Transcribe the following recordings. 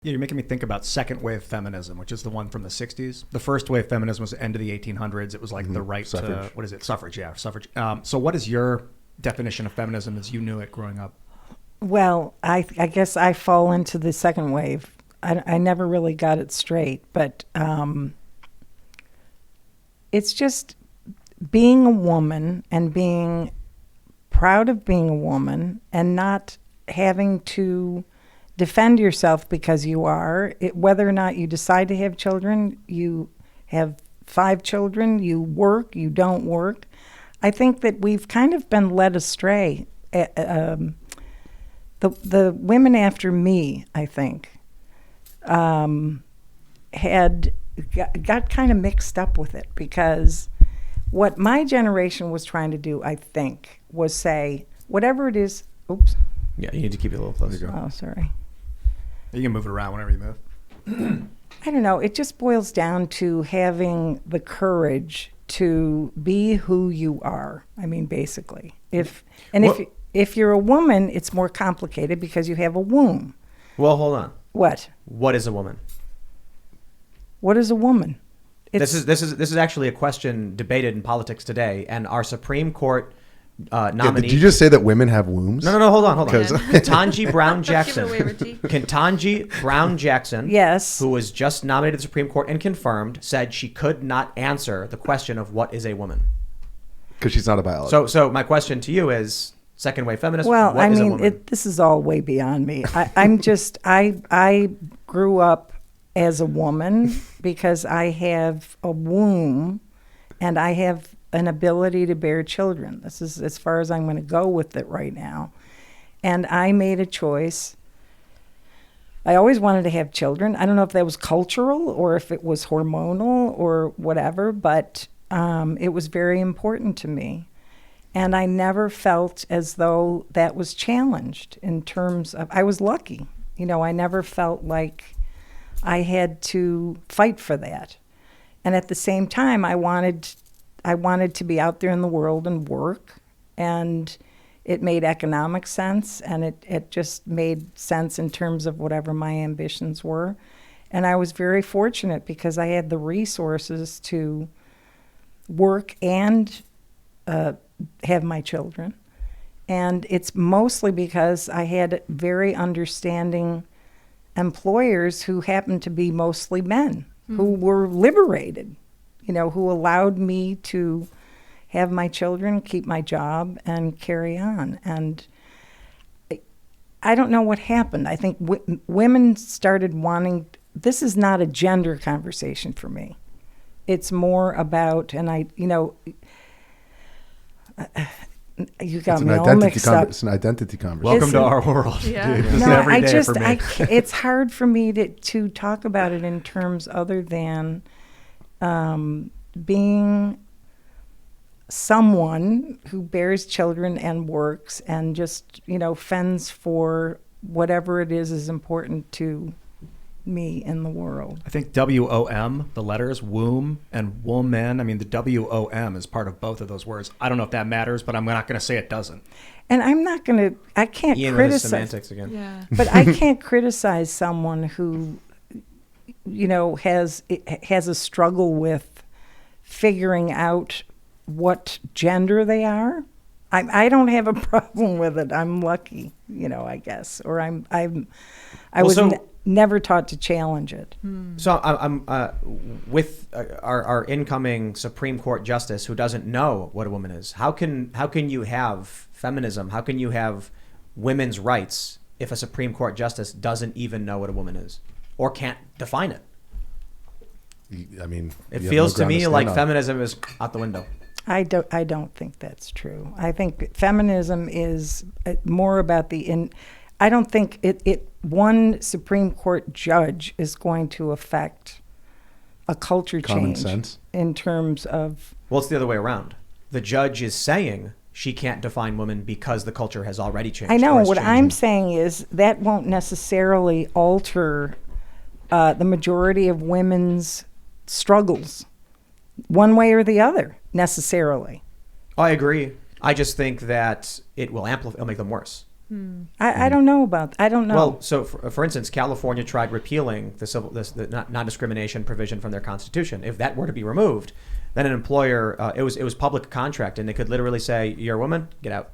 Yeah, you're making me think about second wave feminism, which is the one from the 60s. The first wave feminism was the end of the 1800s. It was like the right to, what is it? Suffrage, yeah, suffrage. So what is your definition of feminism as you knew it growing up? Well, I guess I fall into the second wave. I never really got it straight, but it's just being a woman and being proud of being a woman and not having to defend yourself because you are. Whether or not you decide to have children, you have 5 children, you work, you don't work. I think that we've kind of been led astray. The women after me, I think, had got kind of mixed up with it, because what my generation was trying to do, I think, was say, whatever it is, oops. Yeah, you need to keep it a little closer. Oh, sorry. You can move it around whenever you move. I don't know. It just boils down to having the courage to be who you are. I mean, basically. If you're a woman, it's more complicated because you have a womb. Well, hold on. What? What is a woman? What is a woman? This is actually a question debated in politics today, and our Supreme Court nominee. Did you just say that women have wombs? No, hold on. Ketanji Brown Jackson. Give it away, Richie. Ketanji Brown Jackson, yes, who was just nominated to the Supreme Court and confirmed, said she could not answer the question of what is a woman. Because she's not a biologist. So my question to you is, second wave feminist, well, what is a woman? This is all way beyond me. I grew up as a woman because I have a womb and I have an ability to bear children. This is as far as I'm going to go with it right now. And I made a choice. I always wanted to have children. I don't know if that was cultural or if it was hormonal or whatever, but it was very important to me. And I never felt as though that was challenged in terms of, I was lucky. I never felt like I had to fight for that. And at the same time, I wanted to be out there in the world and work, and it made economic sense, and it just made sense in terms of whatever my ambitions were. And I was very fortunate because I had the resources to work and have my children. And it's mostly because I had very understanding employers who happened to be mostly men, who were liberated, who allowed me to have my children, keep my job, and carry on. And I don't know what happened. I think women started wanting, this is not a gender conversation for me. It's more about, and you got me all mixed up. It's an identity conversation. Welcome to our world. Yeah. Dude. This is every day for me. It's hard for me to talk about it in terms other than being someone who bears children and works and just, fends for whatever it is important to me in the world. I think WOM, the letters, womb and woman, I mean, the WOM is part of both of those words. I don't know if that matters, but I'm not going to say it doesn't. And I'm not going to, I can't Ian criticize. Semantics again. Yeah. But I can't criticize someone who, has a struggle with figuring out what gender they are. I don't have a problem with it. I'm lucky, I guess, or I was never taught to challenge it. So I'm with our incoming Supreme Court justice who doesn't know what a woman is. How can you have feminism? How can you have women's rights if a Supreme Court justice doesn't even know what a woman is or can't define it? I mean, it feels to me like feminism is out the window. I don't think that's true. I think feminism is more about I don't think one Supreme Court judge is going to affect a culture Common change sense. In terms of. Well, it's the other way around. The judge is saying she can't define women because the culture has already changed. I know. What changing. I'm saying is that won't necessarily alter the majority of women's struggles one way or the other, necessarily. I agree. I just think that it will amplify, it'll make them worse. I don't know about. I don't know. Well, so for instance, California tried repealing the non-discrimination provision from their constitution. If that were to be removed, then an employer, it was public contract, and they could literally say, "You're a woman, get out."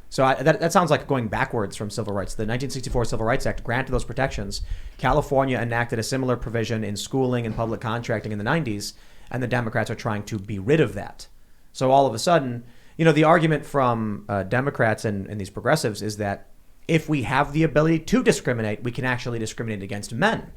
So that sounds like going backwards from civil rights. The 1964 Civil Rights Act granted those protections. California enacted a similar provision in schooling and public contracting in the 90s, and the Democrats are trying to be rid of that. So all of a sudden, the argument from Democrats and these progressives is that if we have the ability to discriminate, we can actually discriminate against men.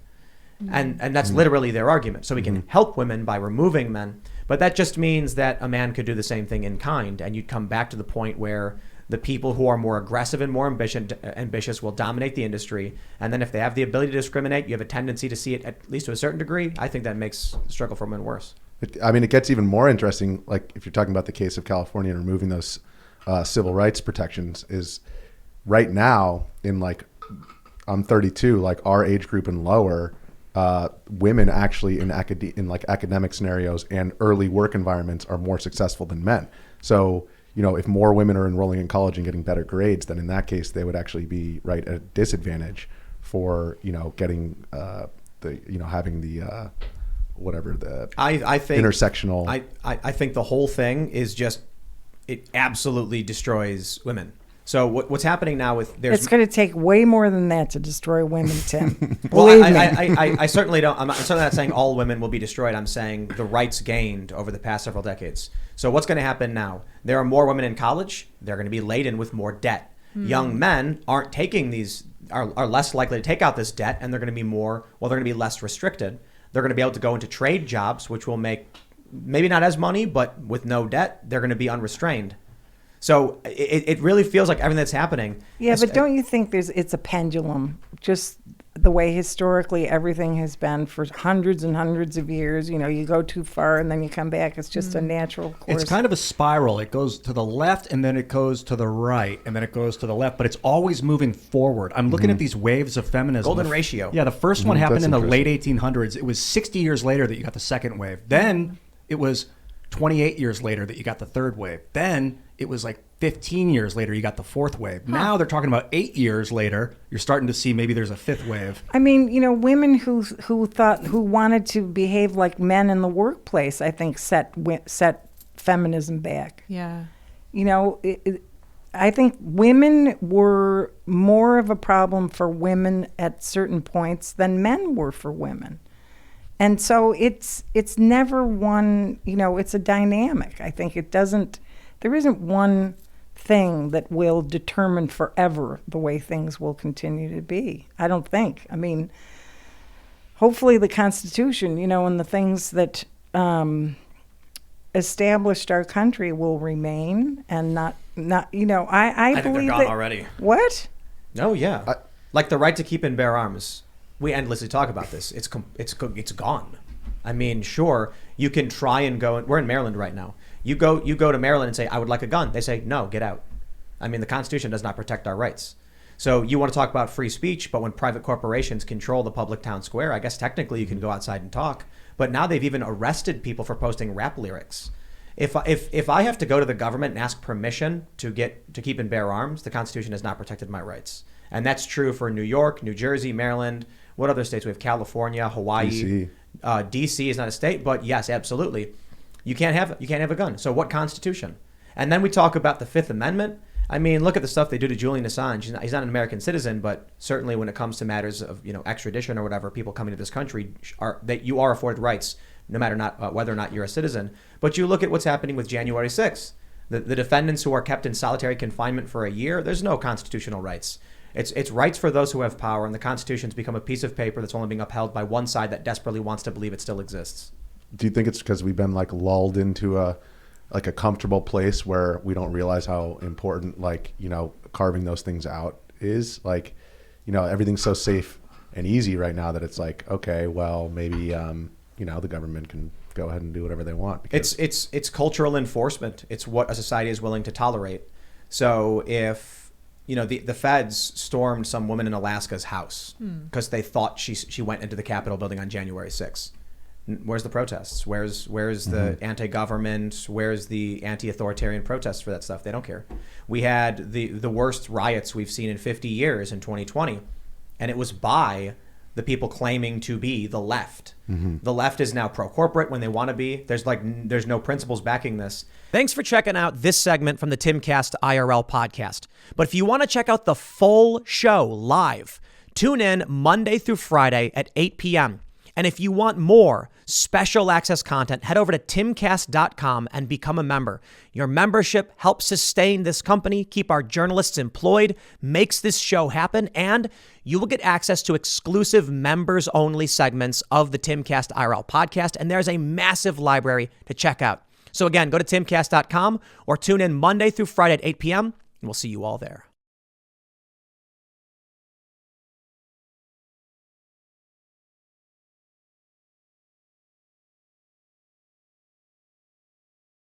And that's literally their argument. So we can help women by removing men. But that just means that a man could do the same thing in kind. And you'd come back to the point where the people who are more aggressive and more ambitious will dominate the industry. And then if they have the ability to discriminate, you have a tendency to see it at least to a certain degree. I think that makes the struggle for women worse. It gets even more interesting, like if you're talking about the case of California and removing those civil rights protections, is right now I'm 32, like our age group and lower, women actually in academic scenarios and early work environments are more successful than men. So, if more women are enrolling in college and getting better grades, then in that case, they would actually be at a disadvantage for, getting having the whatever the I think intersectional. I think the whole thing is just, it absolutely destroys women. So what's happening now with it's going to take way more than that to destroy women, Tim. Well, Believe me. I certainly don't. I'm certainly not saying all women will be destroyed. I'm saying the rights gained over the past several decades. So what's going to happen now? There are more women in college. They're going to be laden with more debt. Young men aren't taking these, are less likely to take out this debt, and they're going to be they're going to be less restricted. They're going to be able to go into trade jobs, which will make maybe not as money, but with no debt, they're going to be unrestrained. So it really feels like everything that's happening. Yeah, but don't you think it's a pendulum? Just the way historically everything has been for hundreds and hundreds of years. You go too far and then you come back. It's just a natural course. It's kind of a spiral. It goes to the left and then it goes to the right and then it goes to the left, but it's always moving forward. I'm looking at these waves of feminism. Golden ratio. Yeah, the first one happened in the late 1800s. It was 60 years later that you got the second wave. Then it was 28 years later that you got the third wave. Then it was like 15 years later you got the fourth wave. Now they're talking about 8 years later. You're starting to see maybe there's a fifth wave. I mean, women who wanted to behave like men in the workplace, I think set feminism back. Yeah. I think women were more of a problem for women at certain points than men were for women. And so it's never one, it's a dynamic. I think there isn't one thing that will determine forever the way things will continue to be. I don't think. I mean, hopefully the Constitution, and the things that established our country will remain and not. I think believe they're gone already. What? No, yeah, like the right to keep and bear arms. We endlessly talk about this. It's gone. I mean, sure, you can try and go. We're in Maryland right now. You go to Maryland and say, I would like a gun. They say, no, get out. I mean, the Constitution does not protect our rights. So you want to talk about free speech, but when private corporations control the public town square, I guess technically you can go outside and talk. But now they've even arrested people for posting rap lyrics. If I have to go to the government and ask permission to keep and bear arms, the Constitution has not protected my rights. And that's true for New York, New Jersey, Maryland. What other states? We have California, Hawaii. DC is not a state, but yes, absolutely. You can't have a gun. So what Constitution? And then we talk about the Fifth Amendment. I mean, look at the stuff they do to Julian Assange. He's not an American citizen, but certainly when it comes to matters of extradition or whatever, people coming to this country you are afforded rights, no matter whether or not you're a citizen. But you look at what's happening with January 6th. The defendants who are kept in solitary confinement for a year, there's no constitutional rights. It's rights for those who have power, and the Constitution's become a piece of paper that's only being upheld by one side that desperately wants to believe it still exists. Do you think it's because we've been lulled into a comfortable place where we don't realize how important carving those things out is? Everything's so safe and easy right now that it's okay, well, maybe the government can go ahead and do whatever they want. It's cultural enforcement. It's what a society is willing to tolerate. So if the feds stormed some woman in Alaska's house because they thought she went into the Capitol building on January 6th. Where's the protests? Where's the anti-government? Where's the anti-authoritarian protests for that stuff? They don't care. We had the worst riots we've seen in 50 years in 2020, and it was by the people claiming to be the left. The left is now pro-corporate when they want to be. There's no principles backing this. Thanks for checking out this segment from the Timcast IRL podcast. But if you want to check out the full show live, tune in Monday through Friday at 8 p.m. And if you want more special access content, head over to timcast.com and become a member. Your membership helps sustain this company, keep our journalists employed, makes this show happen, and you will get access to exclusive members-only segments of the Timcast IRL podcast, and there's a massive library to check out. So again, go to timcast.com or tune in Monday through Friday at 8 p.m., and we'll see you all there.